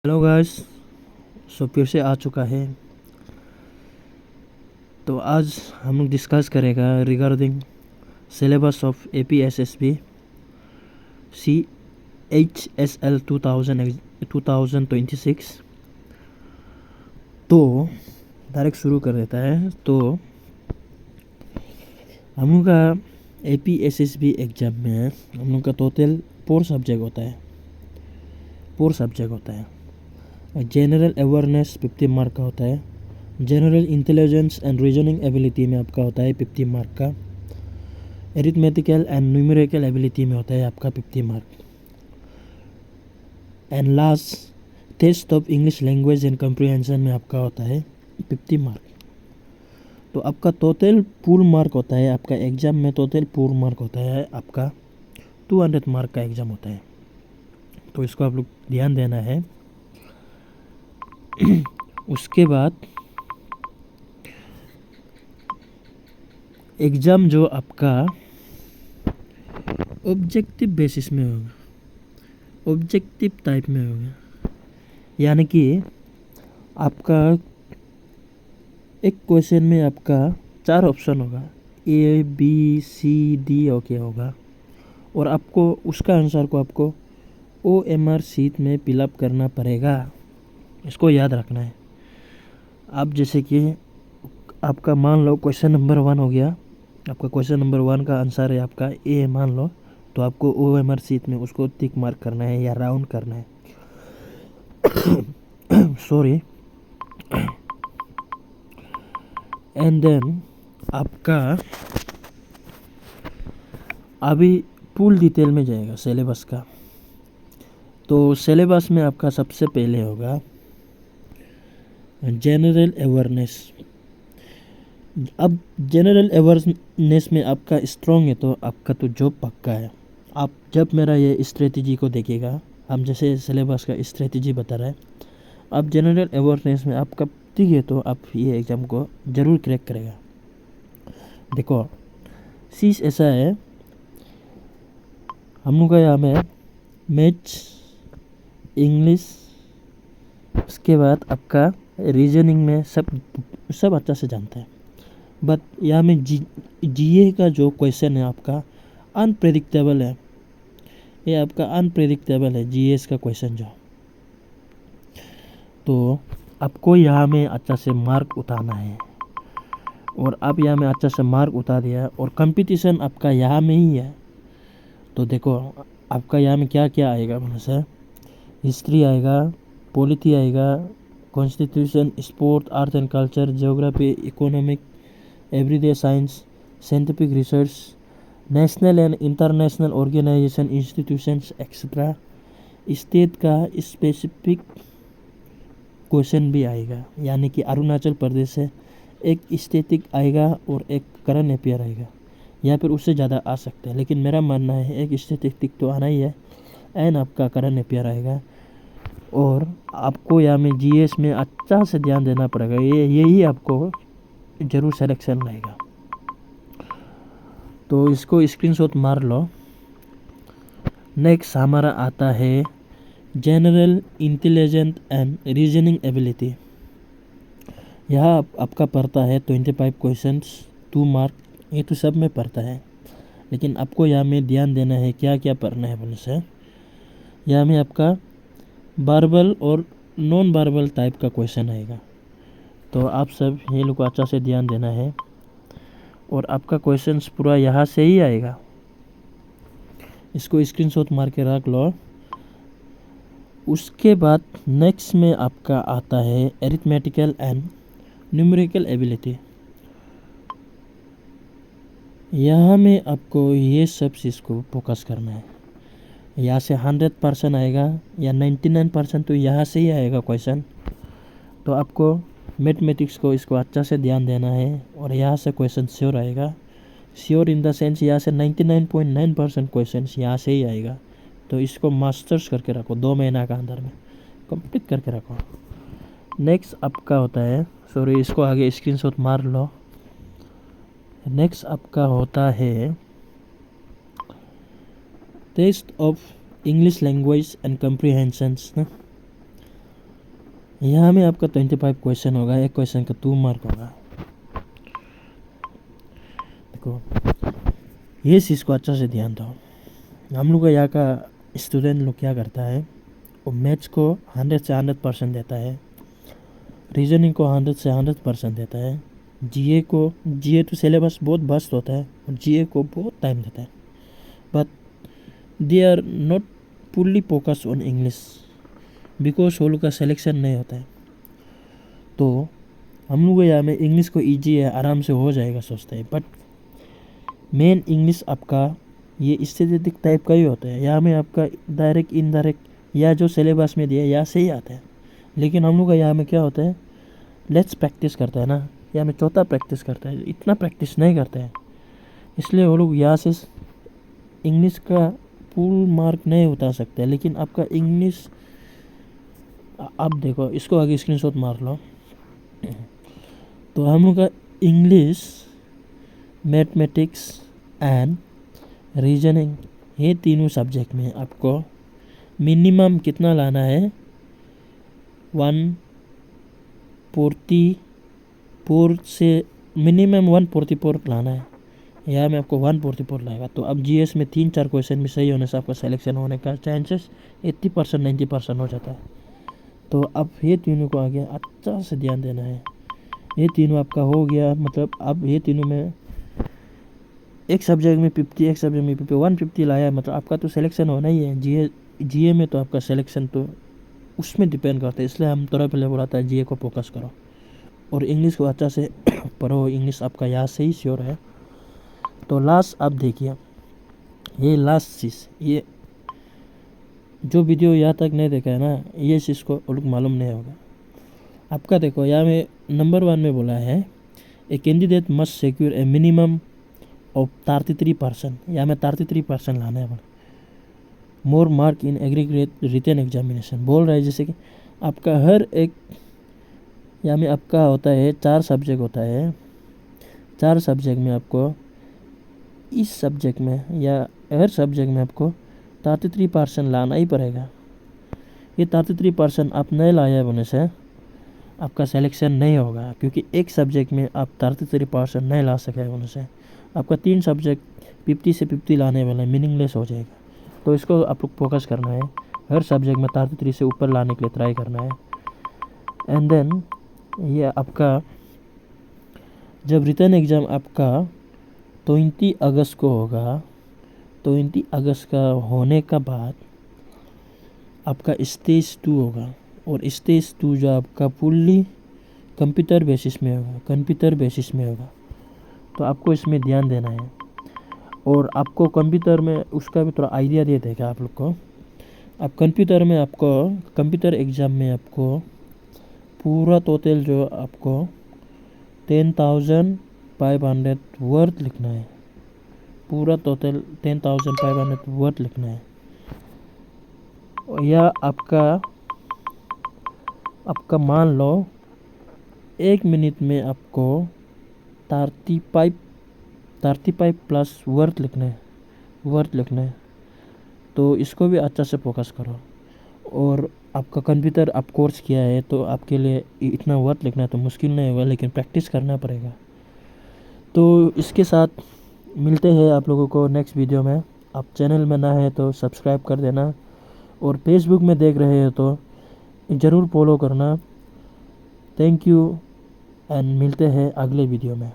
Hello guys. फिर से आ चुका है। तो आज हम लोग डिस्कस करेगा regarding syllabus of APSSB CHSL 2026। तो डायरेक्ट शुरू कर देता है। तो हम लोग का APSSB एग्जाम में हम लोग का टोटल 4 सब्जेक्ट होता है। जनरल अवेयरनेस 50 मार्क का होता है। General intelligence and reasoning ability में आपका होता है 50 मार्क का। एरिथमेटिकल एंड न्यूमेरिकल एबिलिटी में होता है आपका 50 mark. And last test of English language and comprehension में आपका होता है 50 मार्क। तो आपका टोटल पूर्ण मार्क होता है, आपका एग्जाम में टोटल पूर्ण मार्क होता है आपका 200 मार्क का एग्जाम होता है। तो इसको आप लोग ध्यान देना है। उसके बाद एग्ज़ाम जो आपका ऑब्जेक्टिव बेसिस में होगा, ऑब्जेक्टिव टाइप में होगा, यानी कि आपका एक क्वेश्चन में आपका 4 ऑप्शन होगा, ABCD ओके होगा, और आपको उसका आंसर को आपको OMR शीट में फिलअप करना पड़ेगा। इसको याद रखना है। आप जैसे कि आपका मान लो क्वेश्चन नंबर 1 हो गया, आपका क्वेश्चन नंबर 1 का आंसर है आपका ए मान लो, तो आपको OMR शीट में उसको टिक मार्क करना है या राउंड करना है। सॉरी। एंड देन आपका अभी फुल डिटेल में जाएगा सिलेबस का। तो सिलेबस में आपका सबसे पहले होगा जनरल अवेयरनेस। अब जनरल अवेयरनेस में आपका स्ट्रॉन्ग है तो आपका तो जॉब पक्का है। आप जब मेरा ये स्ट्रेटजी को देखिएगा, हम जैसे सिलेबस का स्ट्रेटजी बता रहे हैं, आप जनरल अवेयरनेस में आपका ठीक है तो आप ये एग्ज़ाम को ज़रूर क्रैक करेगा। देखो चीज़ ऐसा है, हम लोग का यहाँ में मैथ्स, इंग्लिश, उसके बाद आपका रीजनिंग में सब अच्छा से जानता है। बट यहाँ में GA का जो क्वेश्चन है आपका अनप्रेडिक्टेबल है। ये आपका अनप्रेडिक्टेबल है GS का क्वेश्चन जो। तो आपको यहाँ में अच्छा से मार्क उठाना है, और आप यहाँ में अच्छा से मार्क उठा दिया और कंपटीशन आपका यहाँ में ही है। तो देखो आपका यहाँ में क्या क्या आएगा, मतलब से हिस्ट्री आएगा, पॉलिटी आएगा, constitution, sport, art and culture, geography, economic, everyday science, scientific research, national and international organization, institutions etcetera. State का स्पेसिफिक क्वेश्चन भी आएगा, यानी कि अरुणाचल प्रदेश से एक स्टैटिक आएगा और एक करंट अफेयर आएगा, या फिर उससे ज़्यादा आ सकता है, लेकिन मेरा मानना है एक स्टैटिस्टिक तो आना ही है, एंड आपका करंट अफेयर आएगा। और आपको यहाँ में GS में अच्छा से ध्यान देना पड़ेगा, यही आपको ज़रूर सिलेक्शन रहेगा। तो इसको स्क्रीनशॉट मार लो। नेक्स्ट हमारा आता है general intelligent and reasoning ability. यहाँ आपका पड़ता है 25 क्वेश्चंस, 2 मार्क। ये तो सब में पड़ता है, लेकिन आपको यहाँ में ध्यान देना है क्या क्या पढ़ना है बोले से। यहाँ में आपका वर्बल और नॉन वर्बल टाइप का क्वेश्चन आएगा, तो आप सब ये लोग को अच्छा से ध्यान देना है। और आपका क्वेश्चंस पूरा यहाँ से ही आएगा, इसको स्क्रीनशॉट मार के रख लो। उसके बाद नेक्स्ट में आपका आता है एरिथमेटिकल एंड न्यूमेरिकल एबिलिटी। यहाँ में आपको ये सब चीज़ को फोकस करना है। यहाँ से 100% आएगा या 99% तो यहाँ से ही आएगा क्वेश्चन। तो आपको मैथमेटिक्स को इसको अच्छा से ध्यान देना है, और यहाँ से क्वेश्चन श्योर आएगा। श्योर इन द सेंस यहाँ से 99.9% क्वेश्चन यहाँ से ही आएगा। तो इसको मास्टर्स करके रखो, 2 महीना का अंदर में कंप्लीट करके रखो। नेक्स्ट आपका होता है, सॉरी इसको आगे स्क्रीनशॉट मार लो। नेक्स्ट आपका होता है test of English language and comprehensions ना। यहाँ में आपका 25 क्वेश्चन होगा, एक क्वेश्चन का 2 मार्क होगा। देखो ये चीज़ को अच्छा से ध्यान दो। हम लोग का यहाँ का स्टूडेंट लोग क्या करता है, वो मैथ्स को 100 से 100% देता है, रीजनिंग को 100 से 100% देता है, जीए तो सिलेबस बहुत वास्ट होता है और जीए को बहुत टाइम देता है, but they are not fully focus on English because वो लोग का सिलेक्शन नहीं होता है। तो हम लोग यहाँ में इंग्लिश को ईजी है, आराम से हो जाएगा सोचते हैं, बट मेन इंग्लिश आपका ये स्टैटिस्टिक टाइप का ही होता है। यहाँ में आपका डायरेक्ट इनडायरेक्ट या जो सिलेबस में दिया यहाँ से ही आता है, लेकिन हम लोग का यहाँ में क्या होता है, लेट्स प्रैक्टिस करता है ना, यहाँ में चौथा प्रैक्टिस करता है, इतना प्रैक्टिस नहीं करता है, इसलिए वो लोग यहाँ से इंग्लिश का फुल मार्क नहीं उतार सकते। लेकिन आपका इंग्लिश आप देखो, इसको आगे स्क्रीनशॉट मार लो। तो हम लोग का इंग्लिश, मैथमेटिक्स एंड रीजनिंग, ये तीनों सब्जेक्ट में आपको मिनिमम कितना लाना है, 144 से मिनिमम 144 लाना है। यहाँ में आपको 144 लाएगा। तो अब जीएस में 3-4 क्वेश्चन भी सही होने से आपका सिलेक्शन होने का चांसेस 80% 90% हो जाता है। तो अब ये तीनों को आगे अच्छा से ध्यान देना है। ये तीनों आपका हो गया, मतलब अब ये तीनों में एक सब्जेक्ट में 50, एक सब्जेक्ट में 50, 150 लाया, मतलब आपका तो सिलेक्शन होना ही है। जीए में तो आपका सिलेक्शन तो उसमें डिपेंड करता है, इसलिए हम थोड़ा पहले बोला था जीए को फोकस करो और इंग्लिश को अच्छा से पढ़ो। इंग्लिश आपका यहाँ से ही श्योर है। तो लास्ट आप देखिए, ये लास्ट चीज़, ये जो वीडियो यहाँ तक नहीं देखा है ना, ये चीज़ को लोग मालूम नहीं होगा आपका। देखो यहाँ में नंबर 1 में बोला है, a candidate must secure a minimum of 33%। यहाँ में 33% लाना है, more mark in aggregate written examination बोल रहा है। जैसे कि आपका हर एक, यहाँ में आपका होता है 4 सब्जेक्ट होता है, 4 सब्जेक्ट में आपको इस सब्जेक्ट में या हर सब्जेक्ट में आपको 33% लाना ही पड़ेगा। ये 33% आप नहीं लाया होने से आपका सिलेक्शन नहीं होगा, क्योंकि एक सब्जेक्ट में आप 33% नहीं ला सके होने से आपका 3 सब्जेक्ट 50 से 50 लाने वाला मीनिंगलेस हो जाएगा। तो इसको आप लोग फोकस करना है, हर सब्जेक्ट में 33 से ऊपर लाने के लिए ट्राई करना है। एंड देन ये आपका जब रिटन एग्ज़ाम आपका 20 अगस्त को होगा, 20 अगस्त का होने का बाद आपका स्टेज 2 होगा, और स्टेज 2 जो आपका फुल्ली कंप्यूटर बेसिस में होगा। तो आपको इसमें ध्यान देना है, और आपको कंप्यूटर में उसका भी थोड़ा आइडिया दे देगा आप लोग को। अब कंप्यूटर एग्ज़ाम में आपको पूरा टोटल जो आपको 10,500 वर्ड लिखना है, पूरा टोटल 10,500 वर्ड लिखना है। या आपका मान लो 1 मिनट में आपको 35 प्लस वर्ड लिखना है। तो इसको भी अच्छा से फोकस करो। और आपका कंप्यूटर आप कोर्स किया है तो आपके लिए इतना वर्ड लिखना तो मुश्किल नहीं होगा, लेकिन प्रैक्टिस करना पड़ेगा। तो इसके साथ मिलते हैं आप लोगों को नेक्स्ट वीडियो में। आप चैनल में ना है तो सब्सक्राइब कर देना, और फेसबुक में देख रहे हो तो ज़रूर फॉलो करना। थैंक यू एंड मिलते हैं अगले वीडियो में।